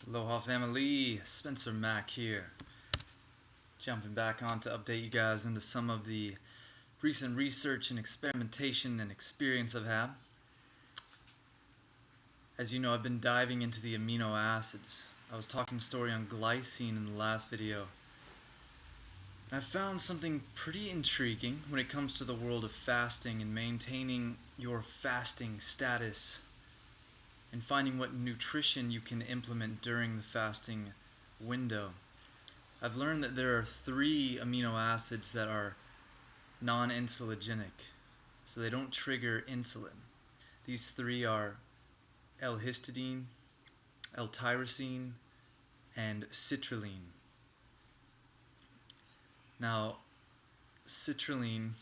Aloha family, Spencer-Mack here. Jumping back on to update you guys into some of the recent research and experimentation and experience I've had. As you know, I've been diving into the amino acids. I was talking story on glycine in the last video. And I found something pretty intriguing when it comes to the world of fasting and maintaining your fasting status and finding what nutrition you can implement during the fasting window. I've learned that there are 3 amino acids that are non-insulinogenic, so they don't trigger insulin. These 3 are L-histidine, L-tyrosine, and citrulline. Now, citrulline,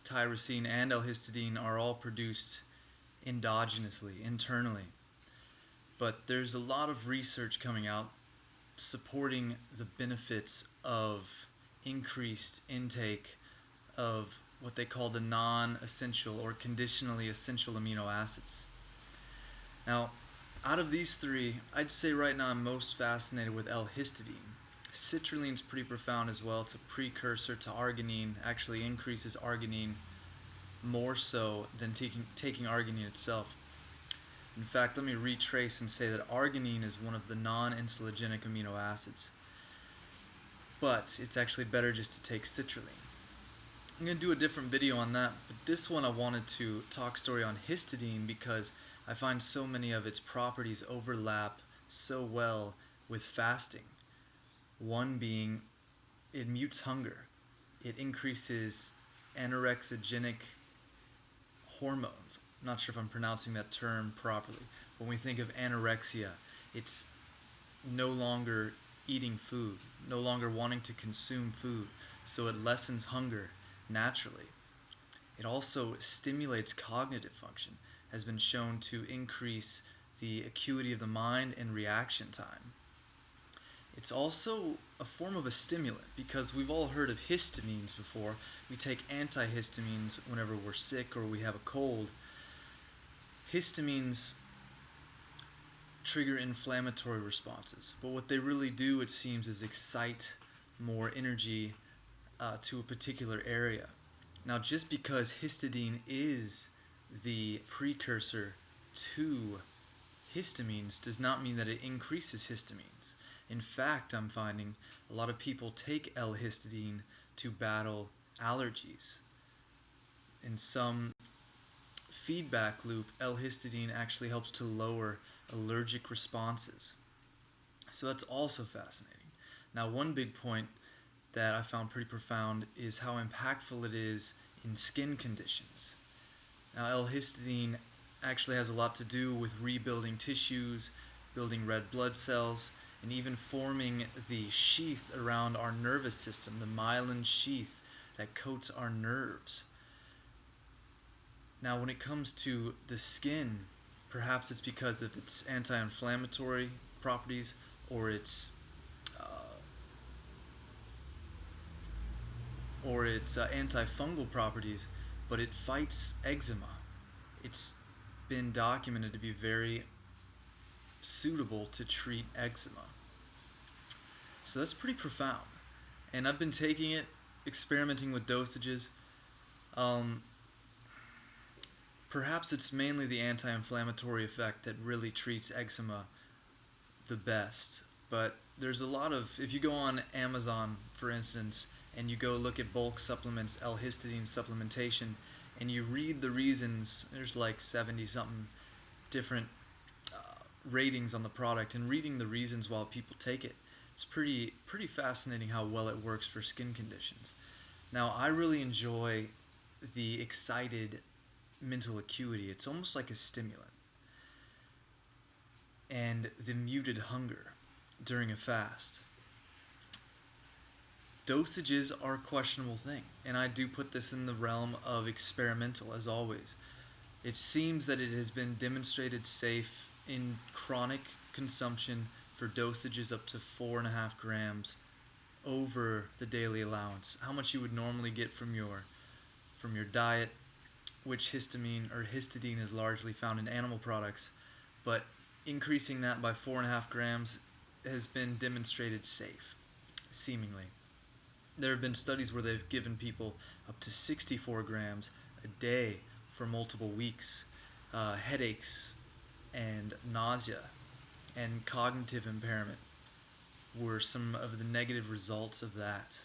tyrosine, and L-histidine are all produced endogenously, internally. But there's a lot of research coming out supporting the benefits of increased intake of what they call the non-essential or conditionally essential amino acids. Now, out of these 3, I'd say right now I'm most fascinated with L-histidine. Citruline's pretty profound as well. It's a precursor to arginine, actually increases arginine more so than taking arginine itself. In fact, let me retrace and say that arginine is one of the non-insulinogenic amino acids. But it's actually better just to take citrulline. I'm going to do a different video on that, but this one I wanted to talk story on histidine because I find so many of its properties overlap so well with fasting. One being, it mutes hunger. It increases anorexigenic hormones. I'm not sure if I'm pronouncing that term properly. When we think of anorexia, it's no longer eating food, no longer wanting to consume food, so it lessens hunger naturally. It also stimulates cognitive function, has been shown to increase the acuity of the mind and reaction time. It's also a form of a stimulant because we've all heard of histamines before. We take antihistamines whenever we're sick or we have a cold. Histamines trigger inflammatory responses, but what they really do, it seems, is excite more energy to a particular area. Now, just because histidine is the precursor to histamines does not mean that it increases histamines. In fact, I'm finding a lot of people take L-histidine to battle allergies. In some feedback loop, L-histidine actually helps to lower allergic responses. So that's also fascinating. Now, one big point that I found pretty profound is how impactful it is in skin conditions. Now, L-histidine actually has a lot to do with rebuilding tissues, building red blood cells, and even forming the sheath around our nervous system, the myelin sheath that coats our nerves. Now, when it comes to the skin, perhaps it's because of its anti-inflammatory properties or its antifungal properties, but it fights eczema. It's been documented to be very suitable to treat eczema. So that's pretty profound. And I've been taking it, experimenting with dosages. Perhaps it's mainly the anti-inflammatory effect that really treats eczema the best. But there's a lot of, if you go on Amazon, for instance, and you go look at bulk supplements, L-histidine supplementation, and you read the reasons, there's like 70-something different ratings on the product, and reading the reasons while people take it, it's pretty fascinating how well it works for skin conditions. Now, I really enjoy the excited mental acuity. It's almost like a stimulant. And the muted hunger during a fast. Dosages are a questionable thing, and I do put this in the realm of experimental, as always. It seems that it has been demonstrated safe in chronic consumption for dosages up to 4.5 grams over the daily allowance, how much you would normally get from your diet, which histidine is largely found in animal products, but increasing that by 4.5 grams has been demonstrated safe, seemingly. There have been studies where they've given people up to 64 grams a day for multiple weeks. Headaches and nausea and cognitive impairment were some of the negative results of that.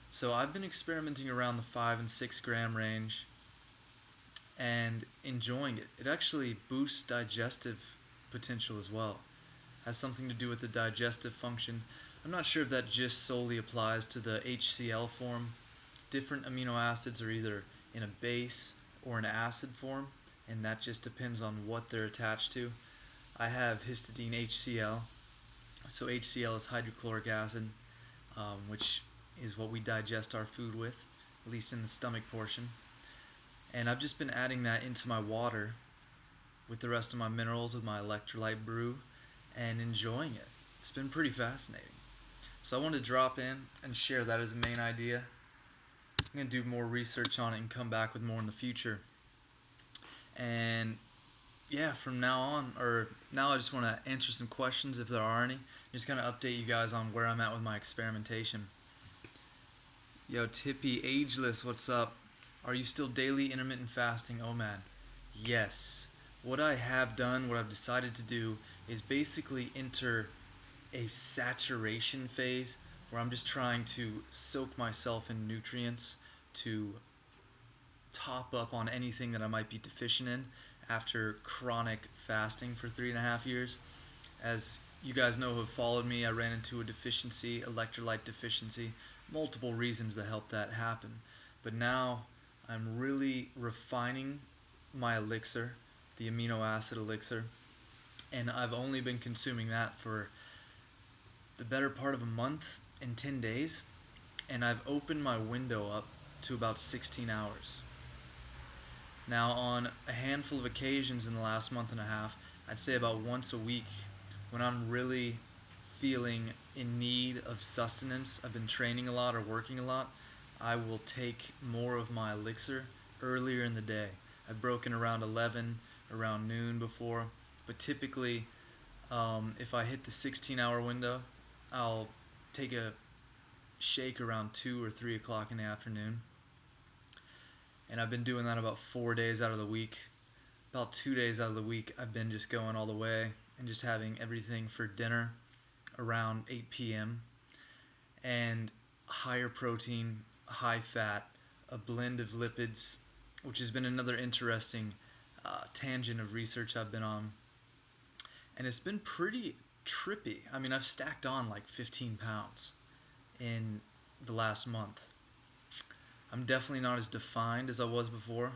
So I've been experimenting around the 5 and 6 gram range and enjoying it. It actually boosts digestive potential as well. Has something to do with the digestive function. I'm not sure if that just solely applies to the HCl form. Different amino acids are either in a base or an acid form, and that just depends on what they're attached to. I have histidine HCl. So HCl is hydrochloric acid, which is what we digest our food with, at least in the stomach portion. And I've just been adding that into my water with the rest of my minerals with my electrolyte brew and enjoying it. It's been pretty fascinating. So I wanted to drop in and share that as a main idea. I'm going to do more research on it and come back with more in the future. And yeah, from now I just want to answer some questions if there are any. Just kind of update you guys on where I'm at with my experimentation. Yo, Tippy, Ageless, what's up? Are you still daily intermittent fasting? Oh man, yes. What I have done, what I've decided to do, is basically enter a saturation phase where I'm just trying to soak myself in nutrients to top up on anything that I might be deficient in after chronic fasting for 3.5 years. As you guys know who have followed me, I ran into a deficiency, electrolyte deficiency, multiple reasons that helped that happen. But now I'm really refining my elixir, the amino acid elixir, and I've only been consuming that for the better part of a month and 10 days, and I've opened my window up to about 16 hours. Now, on a handful of occasions in the last month and a half, I'd say about once a week, when I'm really feeling in need of sustenance, I've been training a lot or working a lot, I will take more of my elixir earlier in the day. I've broken around 11, around noon before, but typically, if I hit the 16-hour window, I'll take a shake around 2 or 3 o'clock in the afternoon. And I've been doing that about 4 days out of the week. About 2 days out of the week, I've been just going all the way and just having everything for dinner around 8 p.m. And higher protein, high fat, a blend of lipids, which has been another interesting tangent of research I've been on. And it's been pretty trippy. I mean, I've stacked on like 15 pounds in the last month. I'm definitely not as defined as I was before.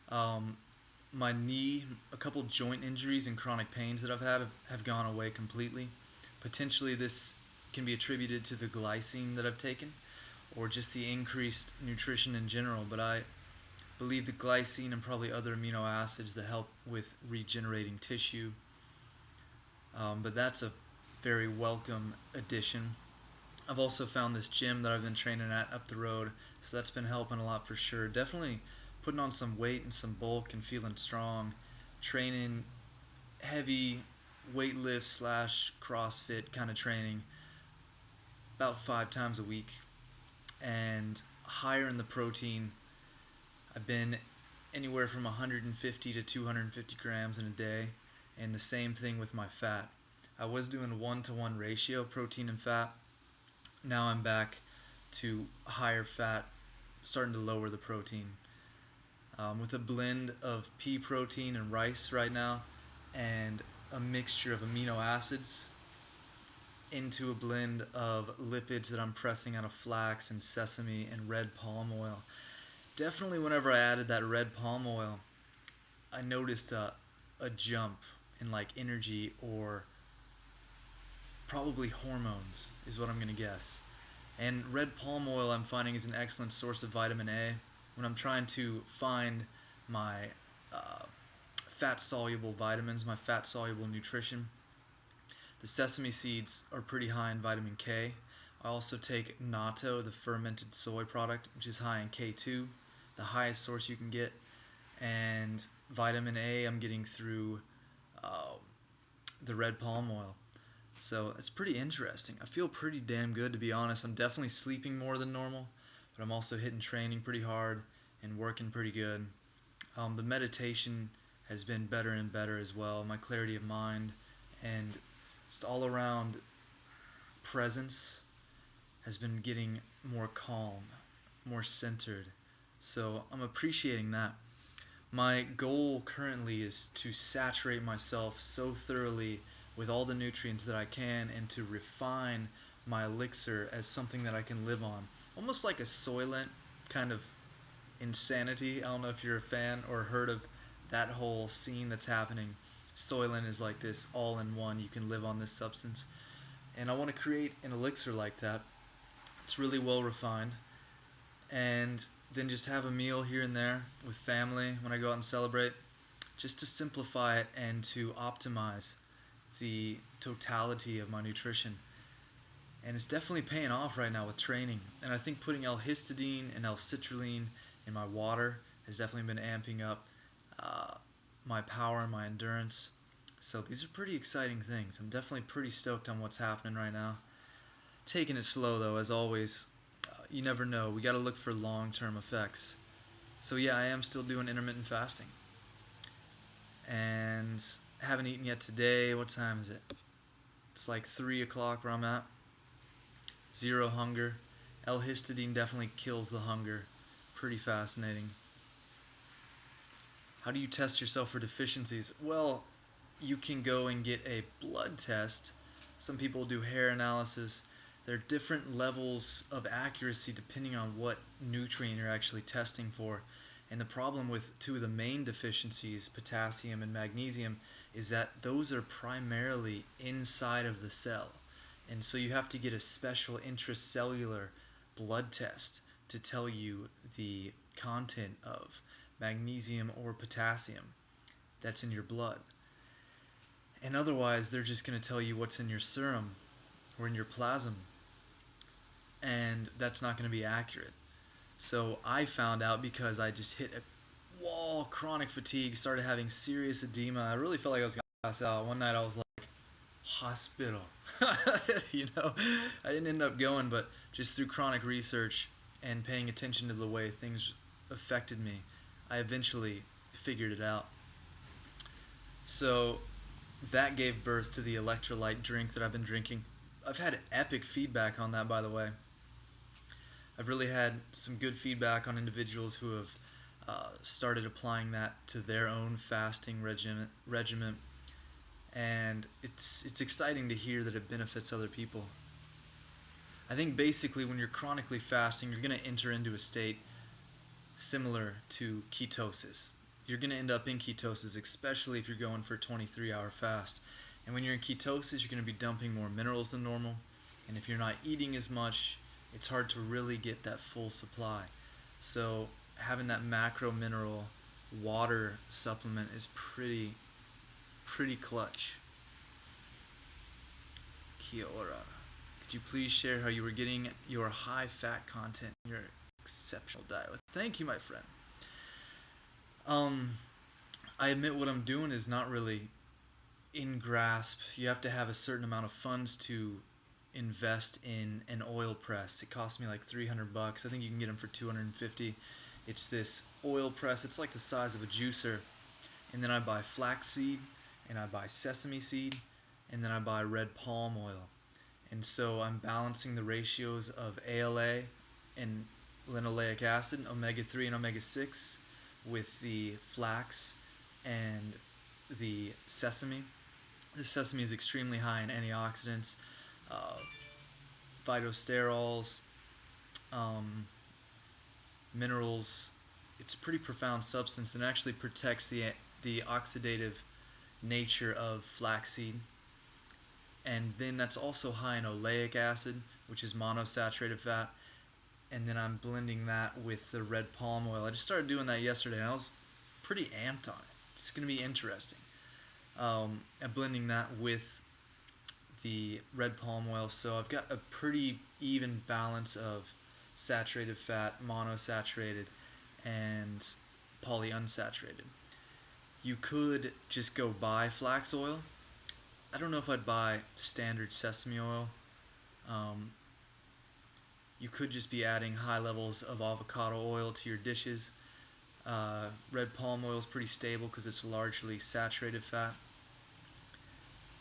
My knee, a couple joint injuries and chronic pains that I've had have gone away completely. Potentially this can be attributed to the glycine that I've taken or just the increased nutrition in general, but I believe the glycine and probably other amino acids that help with regenerating tissue. But that's a very welcome addition. I've also found this gym that I've been training at up the road, so that's been helping a lot for sure. Definitely putting on some weight and some bulk and feeling strong. Training heavy weightlift / CrossFit kind of training about 5 times a week. And higher in the protein, I've been anywhere from 150 to 250 grams in a day. And the same thing with my fat. I was doing a 1-to-1 ratio, protein and fat. Now I'm back to higher fat, starting to lower the protein. With a blend of pea protein and rice right now, and a mixture of amino acids into a blend of lipids that I'm pressing out of flax and sesame and red palm oil. Definitely whenever I added that red palm oil, I noticed a jump in like energy or probably hormones is what I'm going to guess. And red palm oil I'm finding is an excellent source of vitamin A when I'm trying to find my fat-soluble vitamins, my fat-soluble nutrition. The sesame seeds are pretty high in vitamin K. I also take natto, the fermented soy product, which is high in K2, the highest source you can get. And vitamin A I'm getting through the red palm oil. So it's pretty interesting. I feel pretty damn good, to be honest. I'm definitely sleeping more than normal, but I'm also hitting training pretty hard and working pretty good. The meditation has been better and better as well. My clarity of mind and just all around presence has been getting more calm, more centered. So I'm appreciating that. My goal currently is to saturate myself so thoroughly with all the nutrients that I can and to refine my elixir as something that I can live on. Almost like a Soylent kind of insanity. I don't know if you're a fan or heard of that whole scene that's happening. Soylent is like this all-in-one. You can live on this substance. And I want to create an elixir like that. It's really well refined. And then just have a meal here and there with family when I go out and celebrate, just to simplify it and to optimize the totality of my nutrition. And it's definitely paying off right now with training. And I think putting L-histidine and L-citrulline in my water has definitely been amping up my power and my endurance. So these are pretty exciting things. I'm definitely pretty stoked on what's happening right now. Taking it slow though, as always. You never know. We got to look for long-term effects. So yeah, I am still doing intermittent fasting. And haven't eaten yet today. What time is it? It's like 3 o'clock where I'm at. Zero hunger. L-histidine definitely kills the hunger. Pretty fascinating. How do you test yourself for deficiencies? Well, you can go and get a blood test. Some people do hair analysis. There are different levels of accuracy depending on what nutrient you're actually testing for. And the problem with two of the main deficiencies, potassium and magnesium, is that those are primarily inside of the cell. And so you have to get a special intracellular blood test to tell you the content of magnesium or potassium that's in your blood. And otherwise, they're just going to tell you what's in your serum or in your plasma. And that's not going to be accurate. So I found out because I just hit a wall, chronic fatigue, started having serious edema. I really felt like I was going to pass out. One night I was like, hospital. You know, I didn't end up going, but just through chronic research and paying attention to the way things affected me, I eventually figured it out. So that gave birth to the electrolyte drink that I've been drinking. I've had epic feedback on that, by the way. I've really had some good feedback on individuals who have started applying that to their own fasting regimen, and it's exciting to hear that it benefits other people. I think basically when you're chronically fasting, you're going to enter into a state similar to ketosis. You're going to end up in ketosis, especially if you're going for a 23-hour fast. And when you're in ketosis, you're going to be dumping more minerals than normal. And if you're not eating as much, it's hard to really get that full supply. So having that macro mineral water supplement is pretty clutch. Kia ora. Could you please share how you were getting your high fat content in your exceptional diet? Thank you, my friend. I admit what I'm doing is not really in grasp. You have to have a certain amount of funds to invest in an oil press. It cost me like $300. I think you can get them for $250. It's this oil press. It's like the size of a juicer. And then I buy flaxseed, and I buy sesame seed, and then I buy red palm oil. And so I'm balancing the ratios of ALA and linoleic acid, omega-3 and omega-6, with the flax and the sesame. The sesame is extremely high in antioxidants, phytosterols, minerals. It's a pretty profound substance and actually protects the oxidative nature of flaxseed. And then that's also high in oleic acid, which is monosaturated fat. And then I'm blending that with the red palm oil. I just started doing that yesterday, and I was pretty amped on it. It's going to be interesting. I'm blending that with the red palm oil, so I've got a pretty even balance of saturated fat, monosaturated, and polyunsaturated. You could just go buy flax oil, I don't know if I'd buy standard sesame oil. Um, you could just be adding high levels of avocado oil to your dishes. Red palm oil is pretty stable because it's largely saturated fat.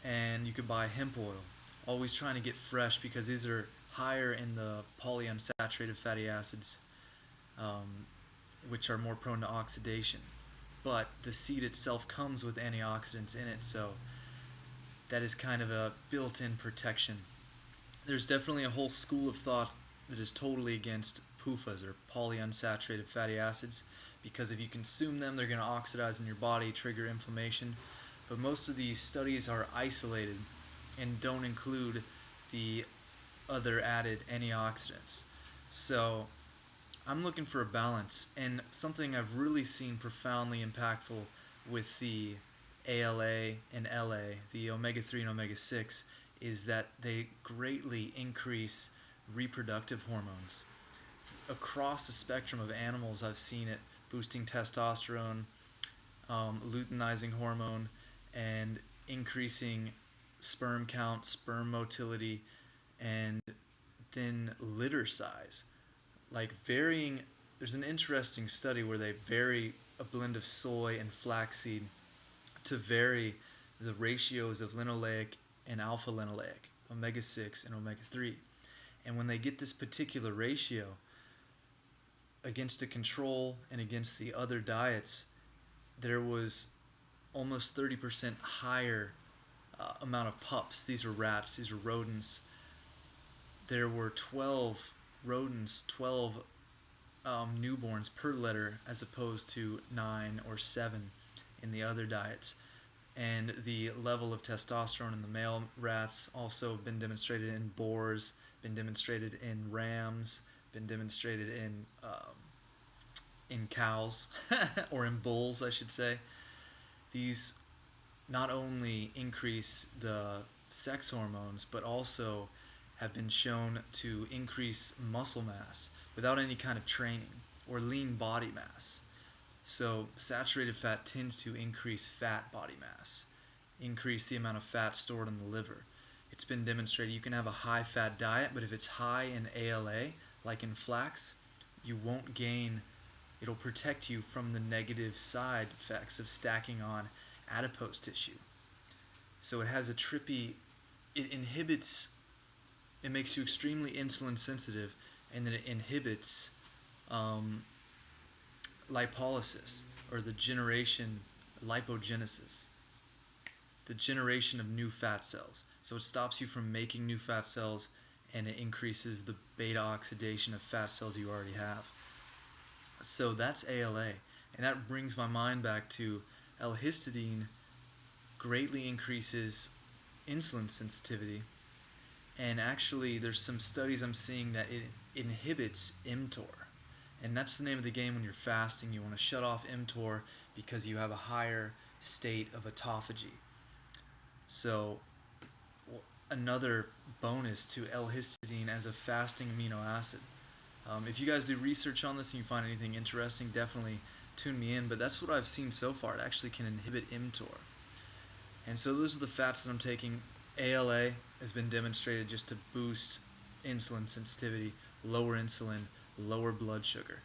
And you could buy hemp oil. Always trying to get fresh because these are higher in the polyunsaturated fatty acids, um, which are more prone to oxidation. But the seed itself comes with antioxidants in it, so that is kind of a built in protection. There's definitely a whole school of thought that is totally against PUFAs or polyunsaturated fatty acids because if you consume them, they're going to oxidize in your body, trigger inflammation. But most of these studies are isolated and don't include the other added antioxidants. So I'm looking for a balance, and something I've really seen profoundly impactful with the ALA and LA, the omega 3 and omega 6, is that they greatly increase reproductive hormones. Across the spectrum of animals, I've seen it boosting testosterone, luteinizing hormone, and increasing sperm count, sperm motility, and then litter size. Like varying, there's an interesting study where they vary a blend of soy and flaxseed to vary the ratios of linoleic and alpha linoleic, omega 6 and omega 3. And when they get this particular ratio against a control and against the other diets, there was almost 30% higher amount of pups. These were rats, these were rodents. There were 12 rodents, 12 newborns per litter as opposed to 9 or 7 in the other diets. And the level of testosterone in the male rats also been demonstrated in boars, been demonstrated in rams, been demonstrated in cows or in bulls, I should say. These not only increase the sex hormones, but also have been shown to increase muscle mass without any kind of training or lean body mass. So, saturated fat tends to increase fat body mass, increase the amount of fat stored in the liver. It's been demonstrated you can have a high fat diet, but if it's high in ALA, like in flax, you won't gain, it'll protect you from the negative side effects of stacking on adipose tissue. So, it has a trippy, it inhibits, it makes you extremely insulin sensitive, and then it inhibits lipolysis, or the generation, lipogenesis, the generation of new fat cells. So it stops you from making new fat cells, and it increases the beta oxidation of fat cells you already have. So that's ALA, and that brings my mind back to L-histidine greatly increases insulin sensitivity, and actually there's some studies I'm seeing that it inhibits mTOR. And that's the name of the game when you're fasting. You want to shut off mTOR because you have a higher state of autophagy. So another bonus to L-histidine as a fasting amino acid. If you guys do research on this and you find anything interesting, definitely tune me in. But that's what I've seen so far. It actually can inhibit mTOR. And so those are the fats that I'm taking. ALA has been demonstrated just to boost insulin sensitivity, lower insulin, lower blood sugar.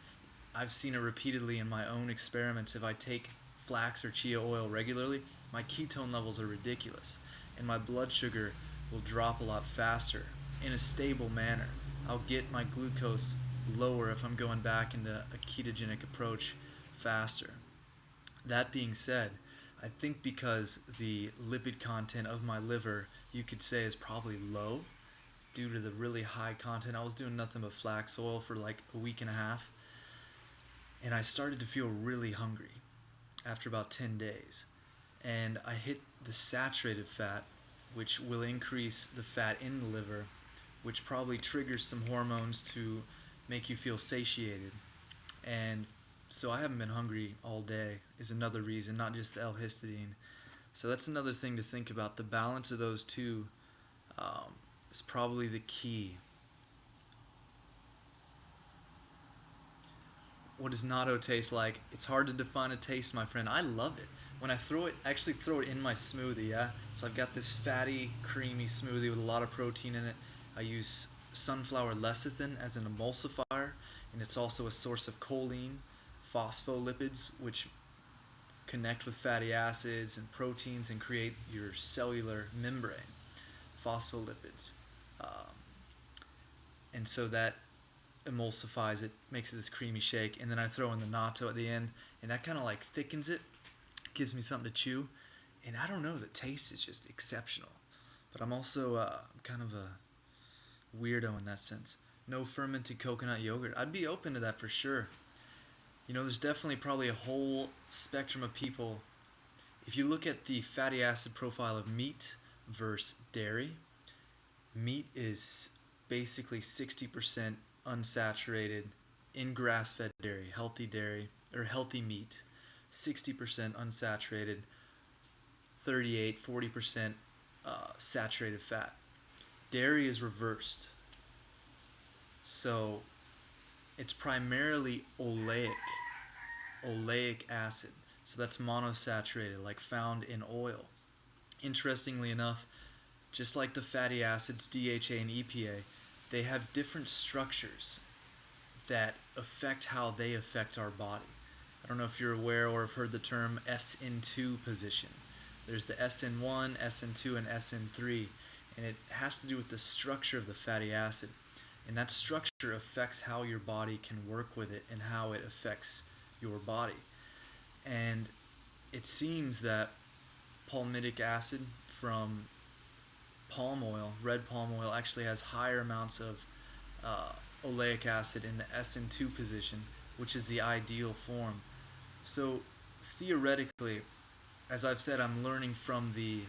I've seen it repeatedly in my own experiments. If I take flax or chia oil regularly, my ketone levels are ridiculous, and my blood sugar will drop a lot faster in a stable manner. I'll get my glucose lower if I'm going back into a ketogenic approach faster. That being said, I think because the lipid content of my liver, you could say, is probably low due to the really high content. I was doing nothing but flax oil for like a week and a half, and I started to feel really hungry after about 10 days. And I hit the saturated fat, which will increase the fat in the liver, which probably triggers some hormones to make you feel satiated. And so I haven't been hungry all day is another reason, not just the L-histidine. So that's another thing to think about. The balance of those two is probably the key. What does natto taste like? It's hard to define a taste, my friend. I love it. when I throw it, I actually throw it in my smoothie, yeah? So I've got this fatty, creamy smoothie with a lot of protein in it. I use sunflower lecithin as an emulsifier, and it's also a source of choline, phospholipids, which connect with fatty acids and proteins and create your cellular membrane, phospholipids. Um, and so that emulsifies it, makes it this creamy shake, and then I throw in the natto at the end, and that kind of like thickens it, gives me something to chew, and I don't know, the taste is just exceptional. But I'm also kind of a weirdo in that sense. No fermented coconut yogurt. I'd be open to that for sure. You know, there's definitely probably a whole spectrum of people. If you look at the fatty acid profile of meat versus dairy, meat is basically 60% unsaturated in grass-fed dairy, or healthy meat, 60% unsaturated, 40% saturated fat. Dairy is reversed. So it's primarily oleic acid. So that's monosaturated, like found in oil. Interestingly enough, just like the fatty acids DHA and EPA, they have different structures that affect how they affect our body. I don't know if you're aware or have heard the term SN2 position. There's the SN1, SN2, and SN3, and it has to do with the structure of the fatty acid. And that structure affects how your body can work with it and how it affects your body. And it seems that palmitic acid from palm oil, red palm oil, actually has higher amounts of oleic acid in the SN2 position, which is the ideal form. So theoretically, as I've said, I'm learning from the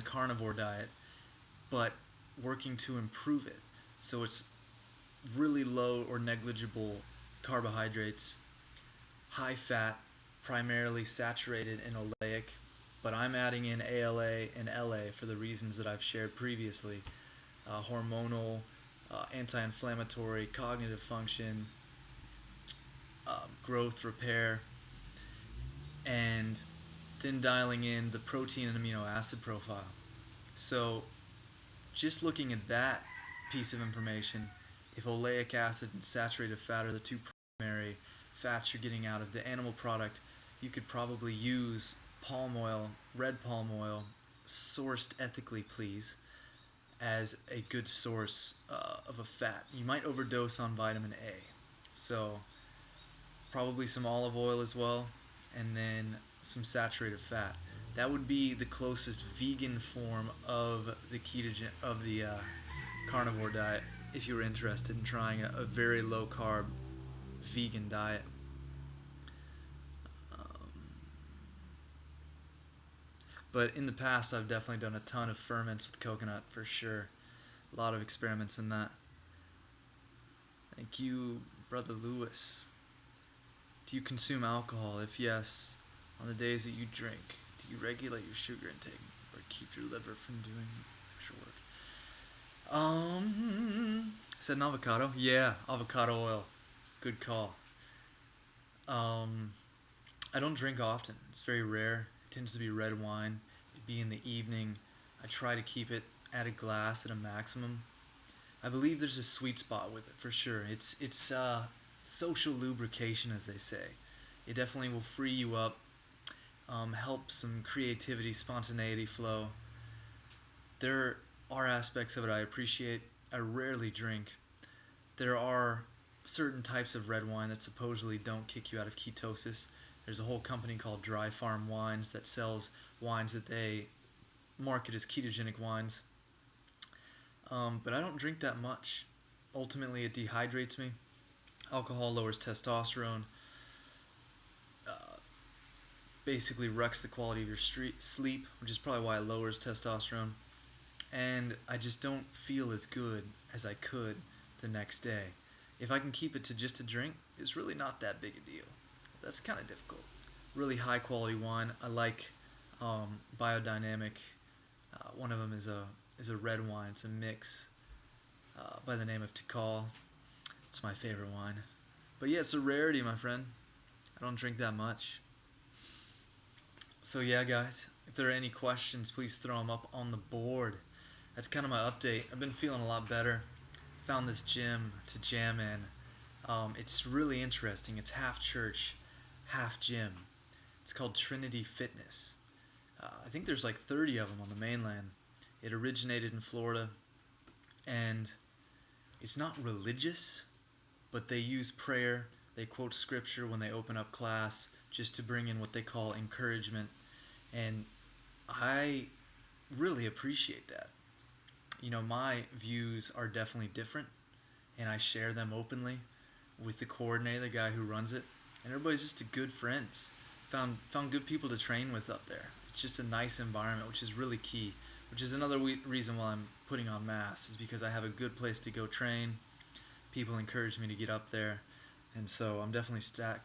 carnivore diet, but working to improve it. So it's really low or negligible carbohydrates, high fat, primarily saturated in oleic, but I'm adding in ALA and LA for the reasons that I've shared previously: hormonal, anti-inflammatory, cognitive function, growth, repair, and then dialing in the protein and amino acid profile. So just looking at that piece of information, if oleic acid and saturated fat are the two primary fats you're getting out of the animal product, you could probably use palm oil, red palm oil, sourced ethically, please, as a good source of a fat. You might overdose on vitamin A. So probably some olive oil as well, and then some saturated fat. That would be the closest vegan form of the carnivore diet if you were interested in trying a very low carb vegan diet. Um, but in the past, I've definitely done a ton of ferments with coconut for sure. A lot of experiments in that. Thank you, Brother Lewis. Do you consume alcohol? If yes, on the days that you drink, do you regulate your sugar intake or keep your liver from doing extra work? Said an avocado? Yeah, avocado oil. Good call. Um, I don't drink often. It's very rare. It tends to be red wine. It'd be in the evening. I try to keep it at a glass at a maximum. I believe there's a sweet spot with it for sure. It's social lubrication, as they say. It definitely will free you up, help some creativity, spontaneity flow. There are aspects of it I appreciate. I rarely drink. There are certain types of red wine that supposedly don't kick you out of ketosis. There's a whole company called Dry Farm Wines that sells wines that they market as ketogenic wines. But I don't drink that much. Ultimately, it dehydrates me. Alcohol lowers testosterone, uh, basically wrecks the quality of your sleep, which is probably why it lowers testosterone. And I just don't feel as good as I could the next day. If I can keep it to just a drink, it's really not that big a deal. That's kind of difficult. Really high quality wine. I like Biodynamic. One of them is a red wine. It's a mix by the name of Tikal. It's my favorite wine. But yeah, it's a rarity, my friend. I don't drink that much. So yeah, guys, if there are any questions, please throw them up on the board. That's kind of my update. I've been feeling a lot better. Found this gym to jam in. It's really interesting. It's half church, half gym. It's called Trinity Fitness. I think there's like 30 of them on the mainland. It originated in Florida, and it's not religious, but they use prayer. They quote scripture when they open up class just to bring in what they call encouragement. And I really appreciate that. My views are definitely different, and I share them openly with the coordinator, the guy who runs it, and everybody's just a good friends. Found good people to train with up there. It's just a nice environment, which is really key. Which is another reason why I'm putting on mass, is because I have a good place to go train. People encourage me to get up there, and so I'm definitely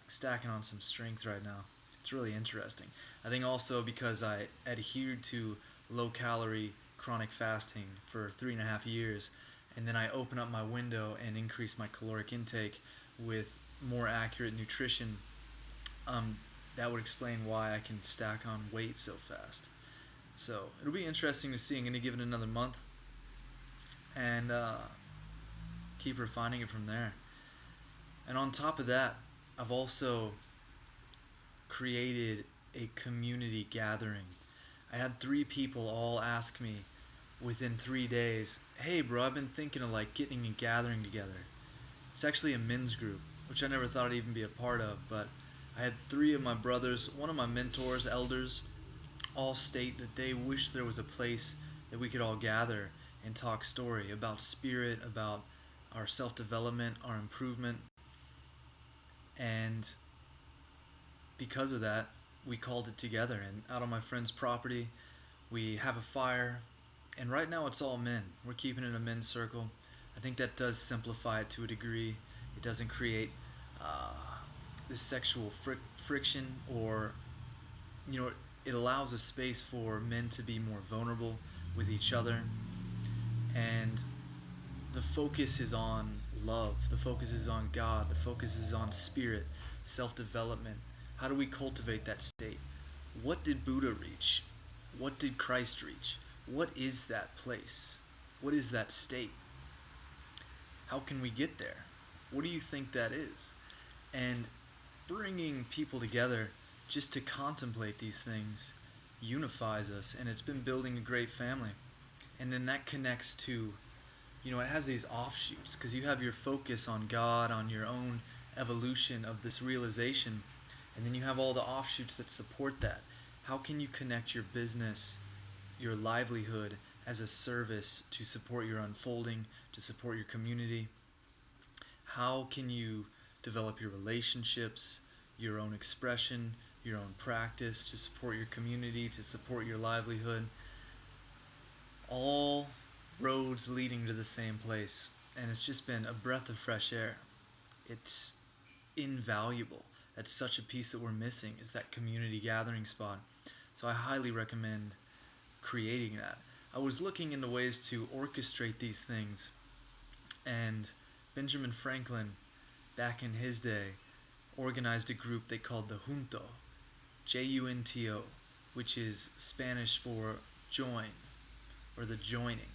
stacking on some strength right now. It's really interesting. I think also because I adhered to low calorie chronic fasting for 3.5 years, and then I open up my window and increase my caloric intake with more accurate nutrition. That would explain why I can stack on weight so fast. So it'll be interesting to see. I'm going to give it another month and keep refining it from there. And on top of that, I've also created a community gathering. I had 3 people all ask me within 3 days, "Hey, bro, I've been thinking of like getting a gathering together." It's actually a men's group, which I never thought I'd even be a part of. But I had 3 of my brothers, one of my mentors, elders, all state that they wish there was a place that we could all gather and talk story about spirit, about our self development, our improvement. And because of that, we called it together. And out on my friend's property, we have a fire. And right now, it's all men. We're keeping it a men's circle. I think that does simplify it to a degree. It doesn't create uh, this sexual friction, or, you know, it allows a space for men to be more vulnerable with each other. And the focus is on love, the focus is on God, the focus is on spirit, self development. How do we cultivate that state? What did Buddha reach? What did Christ reach? What is that place? What is that state? How can we get there? What do you think that is? And bringing people together just to contemplate these things unifies us, and it's been building a great family. And then that connects to, it has these offshoots, because you have your focus on God, on your own evolution of this realization, and then you have all the offshoots that support that. How can you connect your business, your livelihood, as a service to support your unfolding, to support your community? How can you develop your relationships, your own expression, your own practice to support your community, to support your livelihood? All roads leading to the same place. And it's just been a breath of fresh air. It's invaluable. That's such a piece that we're missing, is that community gathering spot. So I highly recommend creating that. I was looking into ways to orchestrate these things, and Benjamin Franklin, back in his day, organized a group they called the Junto, Junto, which is Spanish for join, or the joining.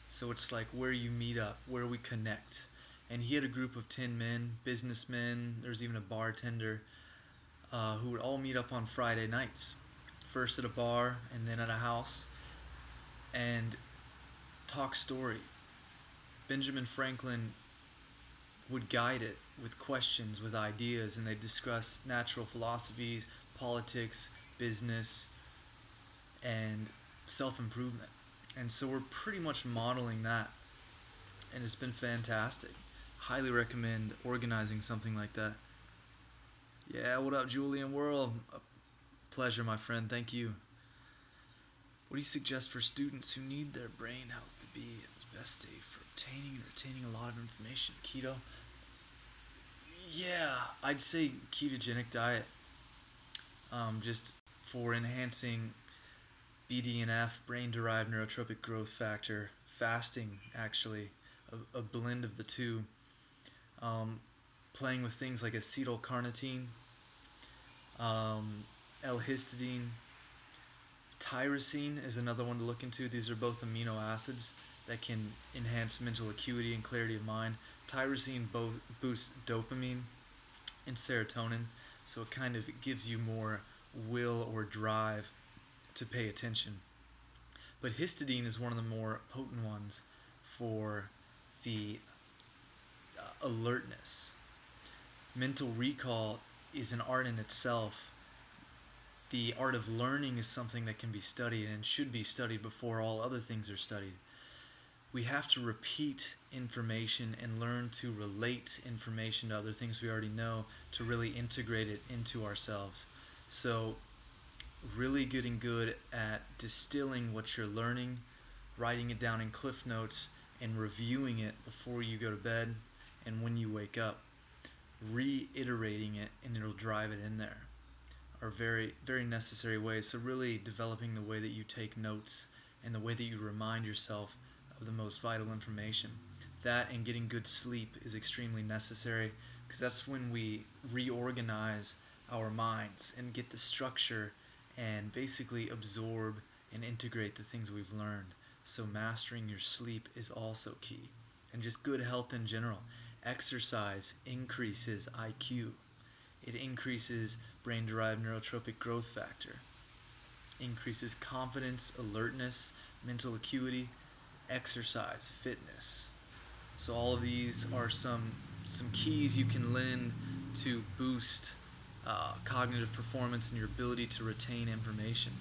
So it's like where you meet up, where we connect. And he had a group of 10 men, businessmen, there's even a bartender, who would all meet up on Friday nights. First at a bar, and then at a house, and talk story. Benjamin Franklin would guide it with questions, with ideas, and they'd discuss natural philosophies, politics, business, and self-improvement. And so we're pretty much modeling that, and it's been fantastic. Highly recommend organizing something like that. Yeah, what up, Julian World? A pleasure, my friend. Thank you. What do you suggest for students who need their brain health to be in its best state for obtaining and retaining a lot of information? Keto? Yeah, I'd say ketogenic diet. Just for enhancing BDNF, brain-derived neurotropic growth factor. Fasting, actually, a blend of the two. Playing with things like acetylcarnitine, L-histidine, Tyrosine is another one to look into. These are both amino acids that can enhance mental acuity and clarity of mind. Tyrosine boosts dopamine and serotonin, so it kind of gives you more will or drive to pay attention. But histidine is one of the more potent ones for the alertness. Mental recall is an art in itself. The art of learning is something that can be studied and should be studied before all other things are studied. We have to repeat information and learn to relate information to other things we already know to really integrate it into ourselves. So, really getting good at distilling what you're learning, writing it down in cliff notes, and reviewing it before you go to bed and when you wake up, reiterating it, and it'll drive it in there, are very, very necessary ways. So really developing the way that you take notes and the way that you remind yourself of the most vital information. That and getting good sleep is extremely necessary, because that's when we reorganize our minds and get the structure and basically absorb and integrate the things we've learned. So mastering your sleep is also key. And just good health in general. Exercise increases IQ. It increases brain-derived neurotrophic growth factor, increases confidence, alertness, mental acuity, exercise, fitness. So all of these are some keys you can lend to boost cognitive performance and your ability to retain information.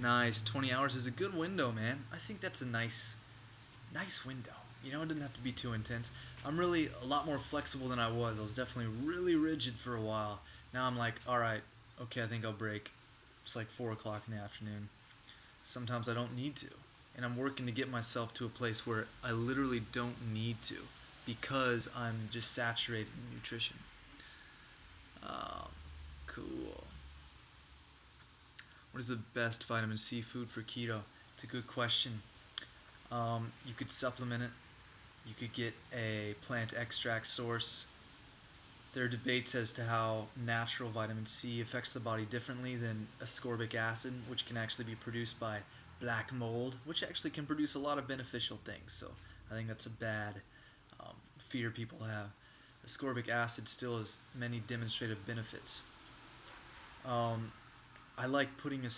Nice. 20 hours is a good window, man. I think that's a nice window. You know, it didn't have to be too intense. I'm really a lot more flexible than I was. I was definitely really rigid for a while. Now I'm like, all right, okay, I think I'll break. It's like 4 o'clock in the afternoon. Sometimes I don't need to. And I'm working to get myself to a place where I literally don't need to, because I'm just saturated in nutrition. Cool. What is the best vitamin C food for keto? It's a good question. You could supplement it. You could get a plant extract source. There are debates as to how natural vitamin C affects the body differently than ascorbic acid, which can actually be produced by black mold, which actually can produce a lot of beneficial things. So I think that's a bad fear people have. Ascorbic acid still has many demonstrated benefits. I like putting a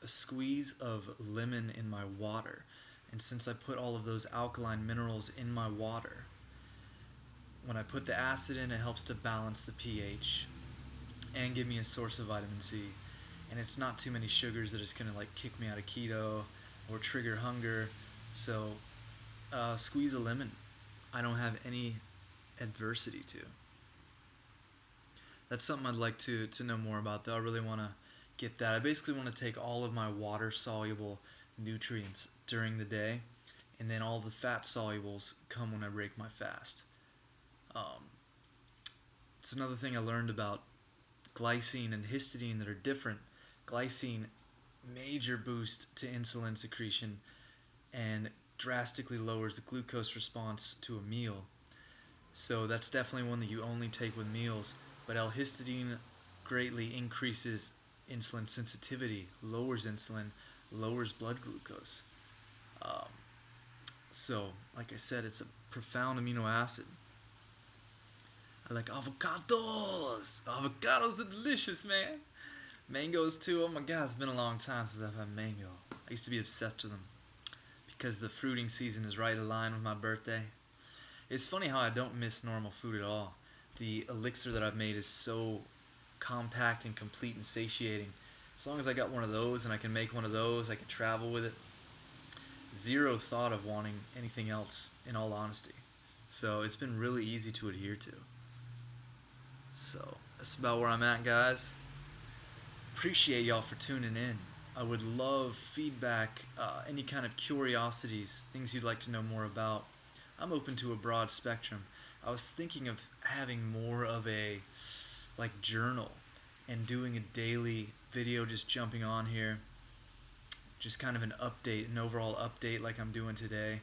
squeeze of lemon in my water. And since I put all of those alkaline minerals in my water, when I put the acid in, it helps to balance the pH and give me a source of vitamin C. And it's not too many sugars that is going to like kick me out of keto or trigger hunger. So squeeze a lemon. I don't have any adversity to. That's something I'd like to know more about, though. I really want to get that. I basically want to take all of my water-soluble nutrients during the day, and then all the fat solubles come when I break my fast. It's another thing I learned about glycine and histidine that are different. Glycine, major boost to insulin secretion and drastically lowers the glucose response to a meal. So that's definitely one that you only take with meals. But L-histidine greatly increases insulin sensitivity, lowers insulin, lowers blood glucose. So, like I said, it's a profound amino acid. I like avocados. Avocados are delicious, man. Mangoes too. Oh my god, it's been a long time since I've had mango. I used to be obsessed with them because the fruiting season is right aligned with my birthday. It's funny how I don't miss normal food at all. The elixir that I've made is so compact and complete and satiating. As long as I got one of those and I can make one of those, I can travel with it. Zero thought of wanting anything else, in all honesty. So it's been really easy to adhere to. So that's about where I'm at, guys. Appreciate y'all for tuning in. I would love feedback, any kind of curiosities, things you'd like to know more about. I'm open to a broad spectrum. I was thinking of having more of a journal and doing a daily video, just jumping on here, just kind of an update, an overall update like I'm doing today,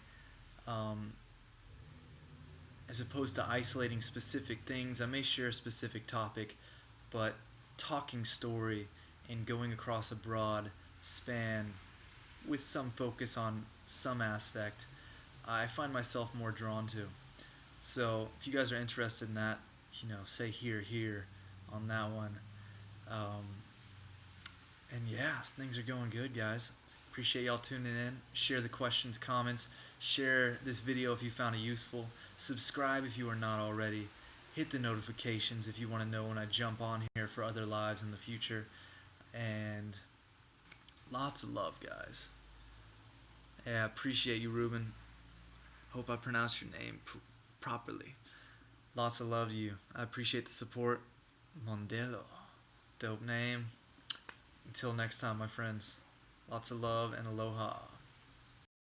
as opposed to isolating specific things. I may share a specific topic, but talking story and going across a broad span with some focus on some aspect, I find myself more drawn to. So if you guys are interested in that, say here on that one. Um, and yeah, things are going good, guys. Appreciate y'all tuning in. Share the questions, comments. Share this video if you found it useful. Subscribe if you are not already. Hit the notifications if you want to know when I jump on here for other lives in the future. And lots of love, guys. Yeah, appreciate you, Ruben. Hope I pronounced your name properly. Lots of love to you. I appreciate the support. Mondelo. Dope name. Until next time, my friends. Lots of love and aloha.